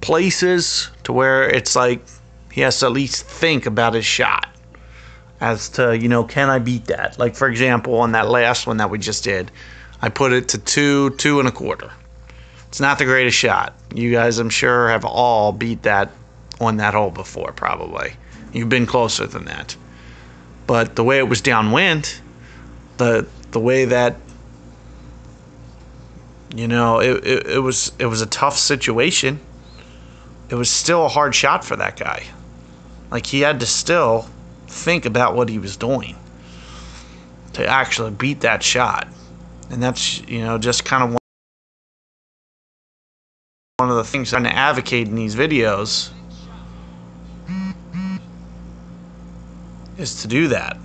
places to where it's like he has to at least think about his shot as to, you know, can I beat that? Like, for example, on that last one that we just did, I put it to 2.25. It's not the greatest shot. You guys, I'm sure, have all beat that on that hole before, probably. You've been closer than that. But the way it was downwind, the way that, you know, it was a tough situation. It was still a hard shot for that guy. Like, he had to still think about what he was doing to actually beat that shot. And that's, you know, just kind of one of the things I'm going to advocate in these videos is to do that.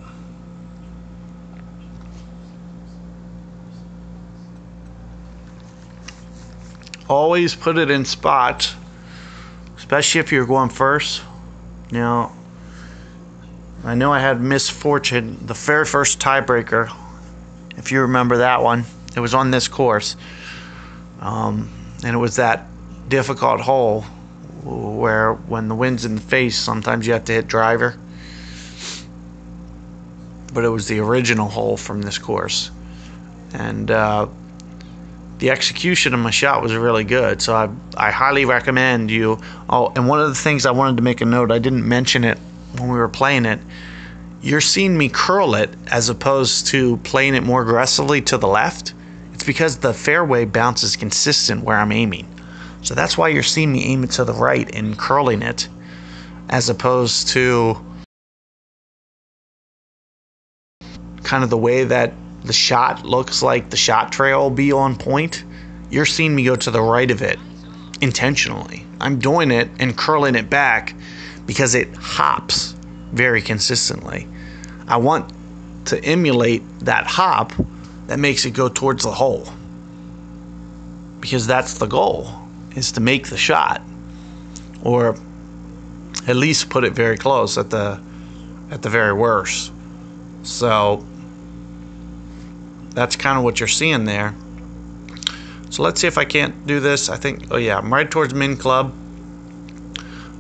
Always put it in spots, especially if you're going first. Now, I know I had misfortune. The very first tiebreaker, if you remember that one, it was on this course. And it was that difficult hole where when the wind's in the face, sometimes you have to hit driver. But it was the original hole from this course. And the execution of my shot was really good. So I highly recommend you. Oh, and one of the things I wanted to make a note, I didn't mention it when we were playing it. You're seeing me curl it as opposed to playing it more aggressively to the left. It's because the fairway bounce is consistent where I'm aiming. So that's why you're seeing me aim it to the right and curling it, as opposed to kind of the way that the shot looks like the shot trail will be on point. You're seeing me go to the right of it intentionally. I'm doing it and curling it back because it hops very consistently. I want to emulate that hop that makes it go towards the hole, because that's the goal, is to make the shot, or at least put it very close at the very worst. So that's kind of what you're seeing there. So let's see if I can't do this. I think, oh yeah, I'm right towards min club.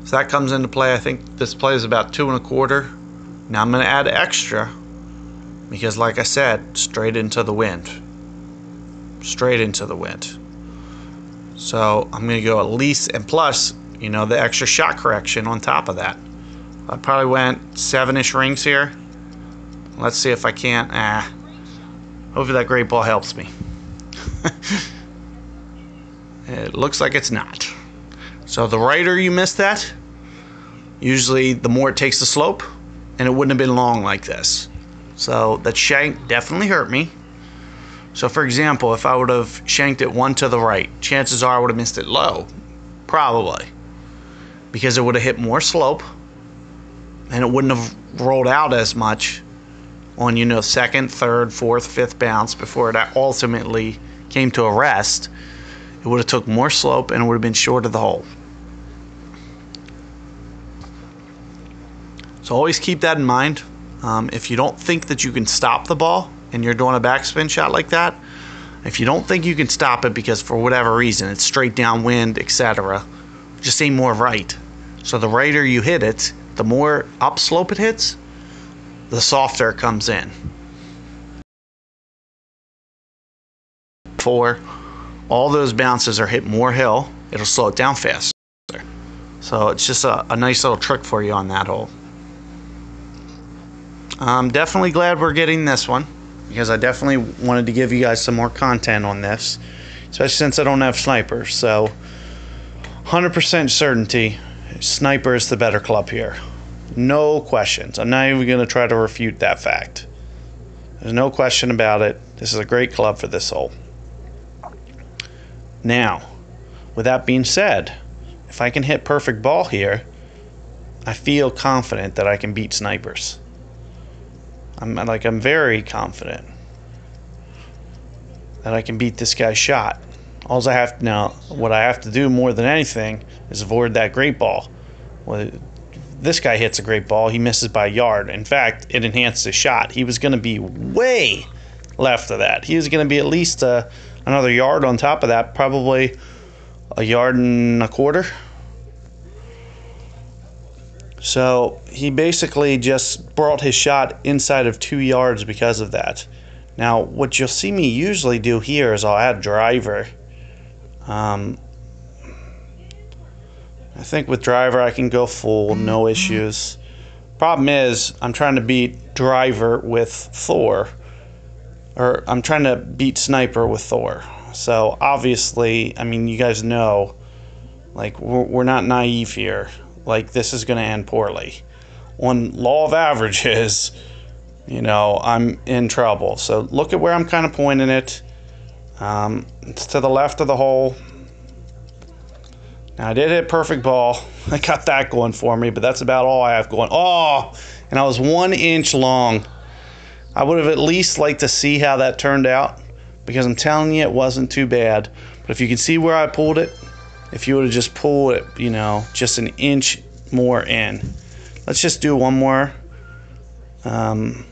So that comes into play. I think this play is about 2.25. Now I'm going to add extra because, like I said, straight into the wind. Straight into the wind. So I'm going to go at least, and plus, you know, the extra shot correction on top of that. I probably went 7-ish rings here. Let's see if I can't. Hopefully that great ball helps me. It looks like it's not. So the righter you miss that, usually the more it takes the slope, and it wouldn't have been long like this. So that shank definitely hurt me. So for example, if I would have shanked it one to the right, chances are I would have missed it low. Probably. Because it would have hit more slope, and it wouldn't have rolled out as much on, you know, second, third, fourth, fifth bounce before it ultimately came to a rest. It would have took more slope and it would have been short of the hole. So always keep that in mind. If you don't think that you can stop the ball and you're doing a backspin shot like that, if you don't think you can stop it because for whatever reason it's straight downwind, etc., just aim more right. So the righter you hit it, the more upslope it hits, the softer it comes in. For all those bounces are hit more hill, it'll slow it down faster. So it's just a nice little trick for you on that hole. I'm definitely glad we're getting this one, because I definitely wanted to give you guys some more content on this, especially since I don't have snipers. So 100% certainty, sniper is the better club here. No questions. I'm not even going to try to refute that fact. There's no question about it. This is a great club for this hole. Now, with that being said, if I can hit perfect ball here, I feel confident that I can beat snipers. I'm very confident that I can beat this guy's shot. All I have now, what I have to do more than anything is avoid that great ball. Well, this guy hits a great ball, he misses by a yard. In fact, it enhanced his shot. He was going to be way left of that. He was going to be at least another yard on top of that, probably 1.25 yards. So he basically just brought his shot inside of 2 yards because of that. Now, what you'll see me usually do here is I'll add driver. I think with driver I can go full, no issues. Problem is, I'm trying to beat driver with Thor. Or I'm trying to beat sniper with Thor. So obviously, I mean, you guys know, like, we're not naive here. Like, this is going to end poorly. On law of averages, you know, I'm in trouble. So look at where I'm kind of pointing it. It's to the left of the hole. Now, I did hit perfect ball. I got that going for me, but that's about all I have going. Oh, and I was 1 inch long. I would have at least liked to see how that turned out, because I'm telling you, it wasn't too bad. But if you can see where I pulled it, if you would have just pulled it, you know, just an inch more in. Let's just do one more. I'm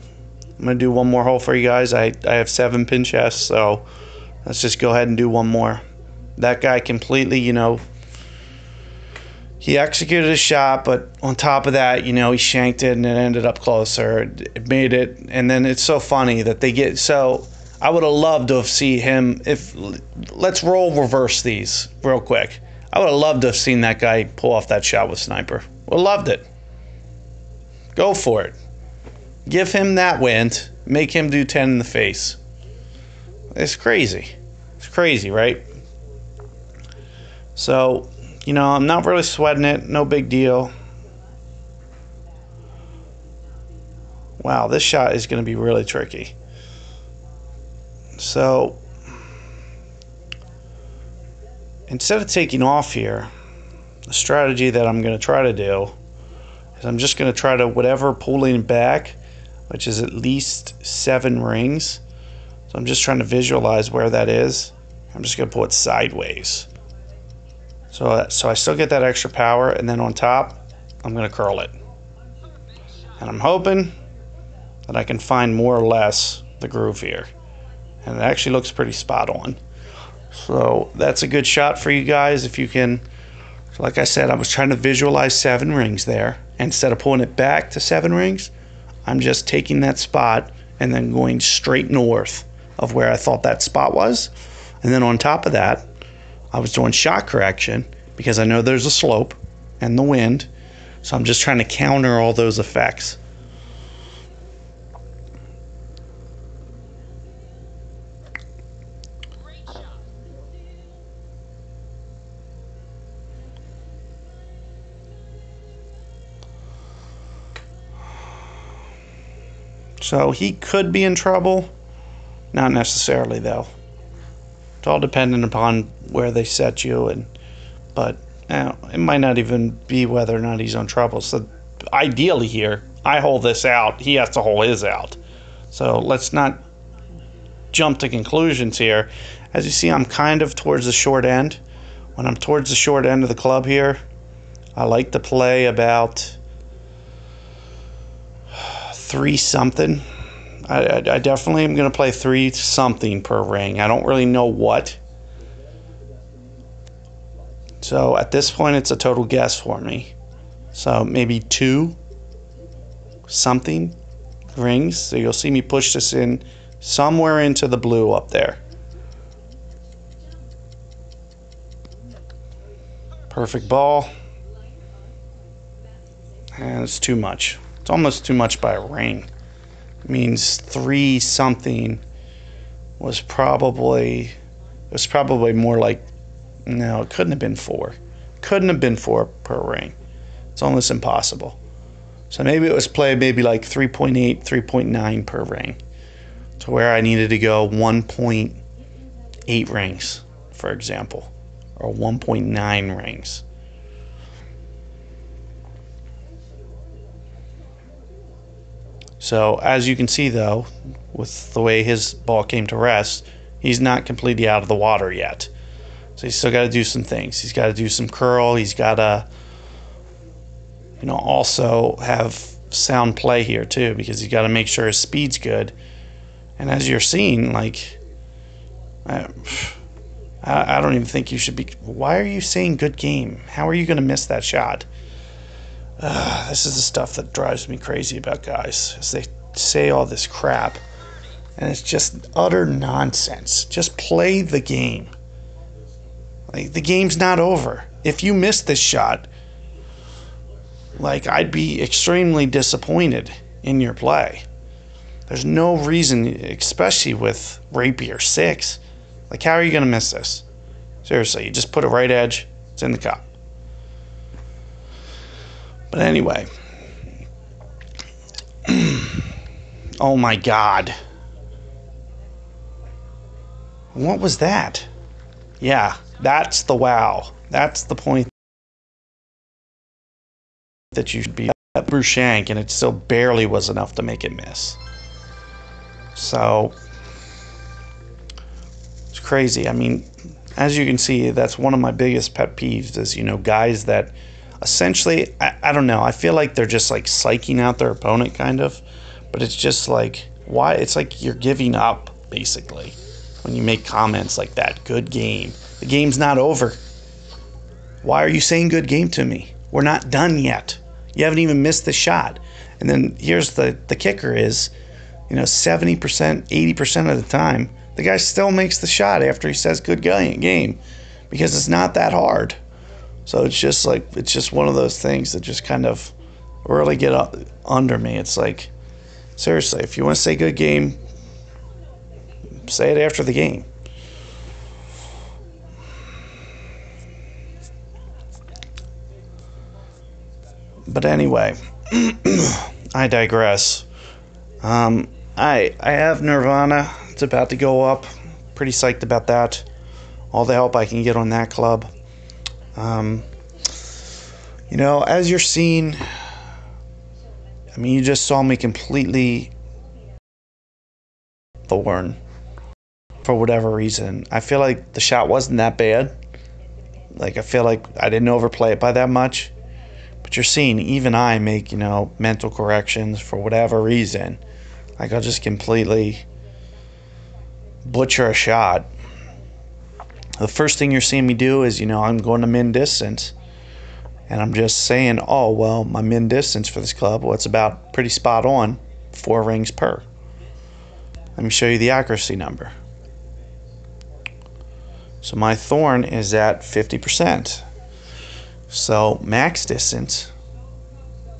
going to do one more hole for you guys. I have 7 pin chests, so let's just go ahead and do one more. That guy completely, you know, he executed his shot, but on top of that, you know, he shanked it and it ended up closer. It made it, and then it's so funny that they get so. I would have loved to have seen him. Let's roll reverse these real quick. I would have loved to have seen that guy pull off that shot with sniper. Would have loved it. Go for it. Give him that wind. Make him do 10 in the face. It's crazy. It's crazy, right? So, you know, I'm not really sweating it. No big deal. Wow, this shot is going to be really tricky. So, instead of taking off here, the strategy that I'm going to try to do is I'm just going to try to, whatever pulling back, which is at least 7 rings. So I'm just trying to visualize where that is. I'm just going to pull it sideways. So I still get that extra power, and then on top, I'm going to curl it. And I'm hoping that I can find more or less the groove here. And it actually looks pretty spot on. So that's a good shot for you guys if you can. So like I said, I was trying to visualize 7 rings there. Instead of pulling it back to 7 rings, I'm just taking that spot and then going straight north of where I thought that spot was. And then on top of that, I was doing shot correction because I know there's a slope and the wind. So I'm just trying to counter all those effects. So he could be in trouble. Not necessarily, though. It's all dependent upon where they set you, but it might not even be whether or not he's in trouble. So ideally here, I hold this out. He has to hold his out. So let's not jump to conclusions here. As you see, I'm kind of towards the short end. When I'm towards the short end of the club here, I like to play about 3 something. I definitely am going to play 3 something per ring. I don't really know what. So at this point, it's a total guess for me. So maybe 2 something rings. So you'll see me push this in somewhere into the blue up there. Perfect ball. And it's too much. It's almost too much by a ring. It means 3 something was probably more like, no, it couldn't have been 4. Couldn't have been 4 per ring. It's almost impossible. So maybe it was played maybe like 3.8, 3.9 per ring, to where I needed to go 1.8 rings, for example, or 1.9 rings. So as you can see, though, with the way his ball came to rest, he's not completely out of the water yet. So he's still got to do some things. He's got to do some curl. He's got to, you know, also have sound play here too, because he's got to make sure his speed's good. And as you're seeing, like, I don't even think you should be. Why are you saying good game? How are you going to miss that shot? This is the stuff that drives me crazy about guys, is they say all this crap, and it's just utter nonsense. Just play the game. Like, the game's not over. If you miss this shot, like, I'd be extremely disappointed in your play. There's no reason, especially with Rapier 6. Like, how are you going to miss this? Seriously, you just put a right edge, it's in the cup. But anyway. Oh my God. What was that? Yeah, that's the wow. That's the point that you should be at Bruce Shank, and it still barely was enough to make it miss. So it's crazy. I mean, as you can see, that's one of my biggest pet peeves is, you know, guys that essentially, I don't know, I feel like they're just like psyching out their opponent kind of, but it's just like, why? It's like you're giving up basically when you make comments like that. Good game. The game's not over. Why are you saying good game to me? We're not done yet. You haven't even missed the shot. And then here's the kicker is, you know, 70%, 80% of the time, the guy still makes the shot after he says good game because it's not that hard. So it's just like, it's just one of those things that just kind of really get up under me. It's like, seriously, if you want to say good game, say it after the game. But anyway, I digress. I have Nirvana. It's about to go up. Pretty psyched about that. All the help I can get on that club. You know, as you're seeing, I mean, you just saw me completely thorn for whatever reason. I feel like the shot wasn't that bad. Like, I feel like I didn't overplay it by that much. But you're seeing even I make, you know, mental corrections for whatever reason. Like, I'll just completely butcher a shot. The first thing you're seeing me do is, you know, I'm going to min distance. And I'm just saying, oh, well, my min distance for this club, well, it's about pretty spot on, 4 rings per. Let me show you the accuracy number. So my thorn is at 50%. So max distance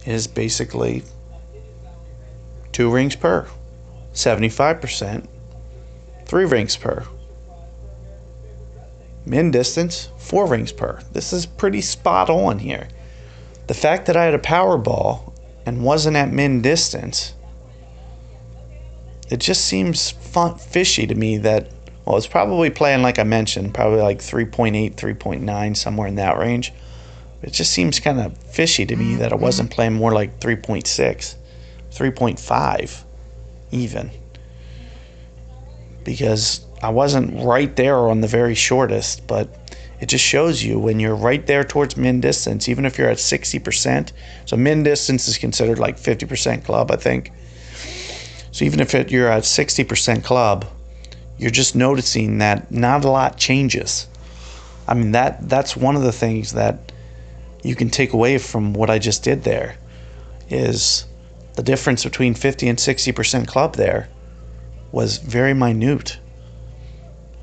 is basically 2 rings per. 75%, 3 rings per. Min distance, 4 rings per. This is pretty spot on here. The fact that I had a power ball and wasn't at min distance, it just seems fishy to me that, well, it's probably playing like I mentioned, probably like 3.8, 3.9, somewhere in that range. It just seems kind of fishy to me that it wasn't playing more like 3.6, 3.5 even. Because I wasn't right there on the very shortest, but it just shows you when you're right there towards min distance, even if you're at 60%. So min distance is considered like 50% club, I think. So even if you're at 60% club, you're just noticing that not a lot changes. I mean, that's one of the things that you can take away from what I just did there, is the difference between 50 and 60% club there was very minute.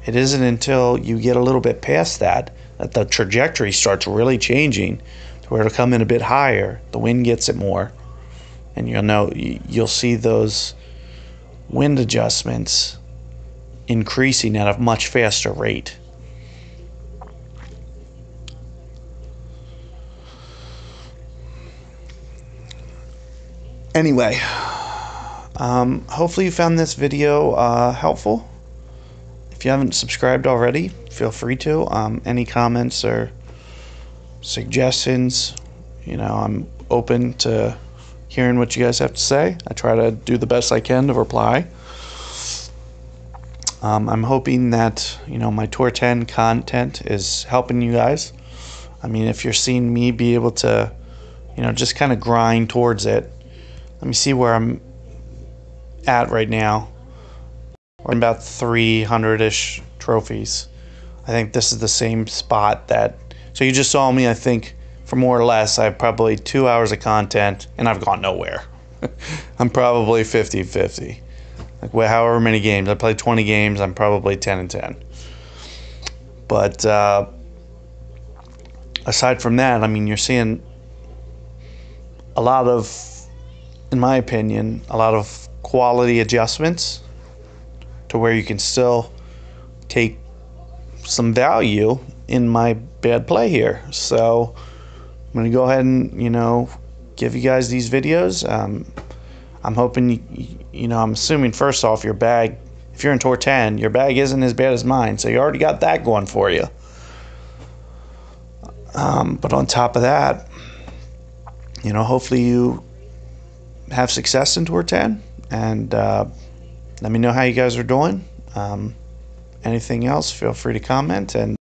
It isn't until you get a little bit past that the trajectory starts really changing to where it'll come in a bit higher, the wind gets it more, and you'll see those wind adjustments increasing at a much faster rate. Anyway, hopefully you found this video helpful. If you haven't subscribed already, feel free to. Any comments or suggestions, you know, I'm open to hearing what you guys have to say. I try to do the best I can to reply. I'm hoping that, you know, my Tour 10 content is helping you guys. I mean, if you're seeing me be able to, you know, just kind of grind towards it. Let me see where I'm at right now. We're about 300-ish trophies. I think this is the same spot that, so you just saw me, I think, for more or less, I have probably 2 hours of content, and I've gone nowhere. I'm probably 50-50. Like, however many games. I play 20 games, I'm probably 10-10. But aside from that, I mean, you're seeing a lot of, in my opinion, a lot of quality adjustments to where you can still take some value in my bad play here. So I'm going to go ahead and, give you guys these videos. I'm hoping, I'm assuming first off your bag, if you're in Tour 10, your bag isn't as bad as mine. So you already got that going for you. But on top of that, hopefully you have success in Tour 10. And let me know how you guys are doing. Anything else, feel free to comment. And